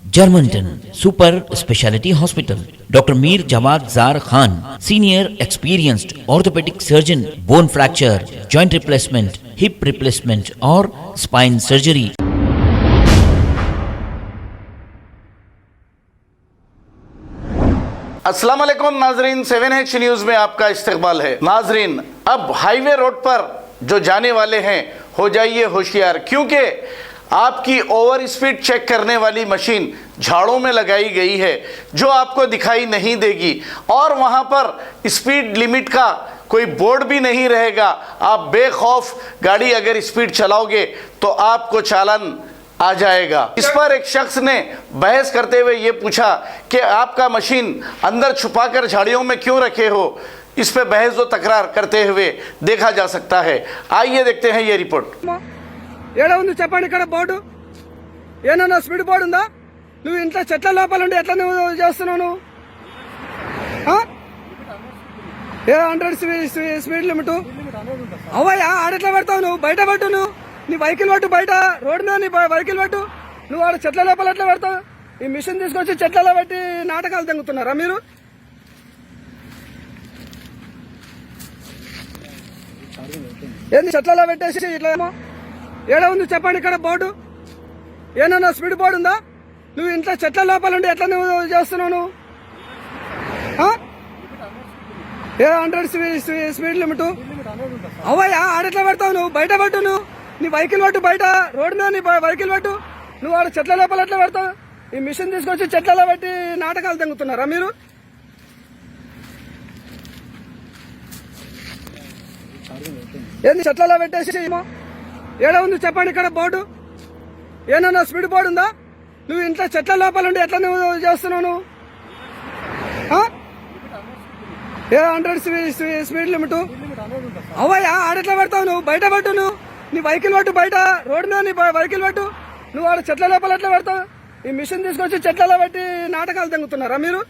Germanton super speciality hospital, doctor Mir Jawad Jar Khan, senior experienced orthopaedic surgeon, bone fracture, joint replacement, hip replacement और spine surgery. अस्सलाम वालेकुम नाजरीन, 7H news में आपका इस्तकबाल है। नाजरीन, अब हाईवे रोड पर जो जाने वाले हैं हो जाइए होशियार, क्योंकि आपकी ओवर स्पीड चेक करने वाली मशीन झाड़ों में लगाई गई है जो आपको दिखाई नहीं देगी और वहाँ पर स्पीड लिमिट का कोई बोर्ड भी नहीं रहेगा। आप बेखौफ गाड़ी अगर स्पीड चलाओगे तो आपको चालान आ जाएगा। इस पर एक शख्स ने बहस करते हुए ये पूछा कि आपका मशीन अंदर छुपाकर झाड़ियों में क्यों रखे हो। इस पे बहस व तकरार करते हुए देखा जा सकता है। आइए देखते हैं ये रिपोर्ट। ఏడా ఉంది చెప్పండి ఇక్కడ బోర్డు ఏమన్నా స్పీడ్ బోర్డు ఉందా? నువ్వు ఇంట్లో చెట్ల లోపల ఉండి ఎట్లా నువ్వు చేస్తున్నావు? నువ్వు 100 స్పీడ్ లిమిట్ అవయ్యా ఆడెట్లా పెడతావు? నువ్వు బయట పెట్టు, నువ్వు నీ వెహికల్ పట్టు, బయట రోడ్డు మీద నీ వెహికల్ పట్టు. నువ్వు ఆడ చెట్ల లోపల ఎట్లా పెడతావు? ఈ మిషన్ తీసుకొచ్చి చెట్లలో పెట్టి నాటకాలు తెంగుతున్నారా మీరు? ఏంది చెట్లలో పెట్టేసి ఇట్లా ఏమో ఏడా ఉంది చెప్పండి ఇక్కడ బోర్డు ఏమన్నా స్పీడ్ బోర్డు ఉందా? నువ్వు ఇంట్లో చెట్ల లోపల ఉండి ఎట్లా నువ్వు చేస్తున్నావు? నువ్వు 100 స్పీడ్ లిమిట్ అవయ్యా ఆడెట్లా పెడతావు? నువ్వు బయట పెట్టు, నువ్వు నీ వెహికల్ పట్టు, బయట రోడ్డు మీద నీ వెహికల్ పట్టు. నువ్వు ఆడ చెట్ల లోపల ఎట్లా పెడతావు? ఈ మిషన్ తీసుకొచ్చి చెట్లలో పెట్టి నాటకాలు తెంగుతున్నారా మీరు? ఏంది చెట్లలో పెట్టేసి ఏడా ఉంది చెప్పండి ఇక్కడ బోర్డు ఏమన్నా స్పీడ్ బోర్డు ఉందా? నువ్వు ఇంట్లో చెట్ల లోపల ఉండి ఎట్లా నువ్వు చేస్తున్నావు? నువ్వు 100 స్పీడ్ లిమిట్ అవయ్యా ఆడెట్లా పెడతావు? నువ్వు బయట పెట్టు, నువ్వు నీ వెహికల్ పట్టు, బయట రోడ్డు మీద నీ వెహికల్ పట్టు. నువ్వు ఆడ చెట్ల లోపల ఎట్లా పెడతావు? ఈ మిషన్ తీసుకొచ్చి చెట్లలో పెట్టి నాటకాలు తెంగుతున్నారా మీరు?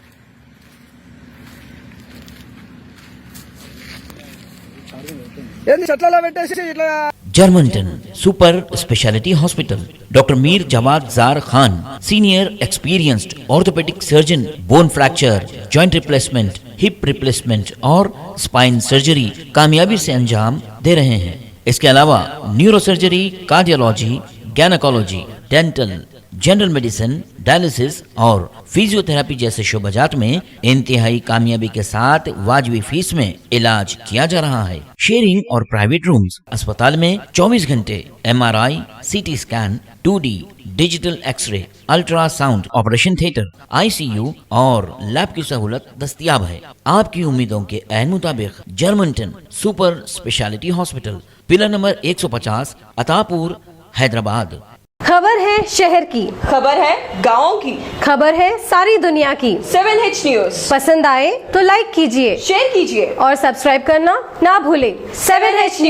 ఏంది చెట్లలో పెట్టేసి ఇట్లా Germanten super speciality hospital, doctor Mir Jawad Jar Khan, senior experienced orthopaedic surgeon, bone fracture, joint replacement, hip replacement और स्पाइन सर्जरी कामयाबी से अंजाम दे रहे हैं। इसके अलावा neuro surgery, cardiology, gynaecology, dental, general medicine, dialysis और फिजियोथेरेपी जैसे शोबाजात में इंतहाई कामयाबी के साथ वाजबी फीस में इलाज किया जा रहा है। शेयरिंग और प्राइवेट रूम्स, अस्पताल में 24 घंटे MRI, CT scan, 2D digital x-ray, ultrasound, operation theatre, ICU और लैब की सहूलत दस्तयाब है। आपकी उम्मीदों के ऐन मुताबिक Germanten super speciality hospital, pillar number 150, Attapur, Hyderabad. खबर है शहर की, खबर है गाँव की, खबर है सारी दुनिया की। 7H न्यूज़ पसंद आए तो लाइक कीजिए, शेयर कीजिए और सब्सक्राइब करना ना भूलें। 7H news.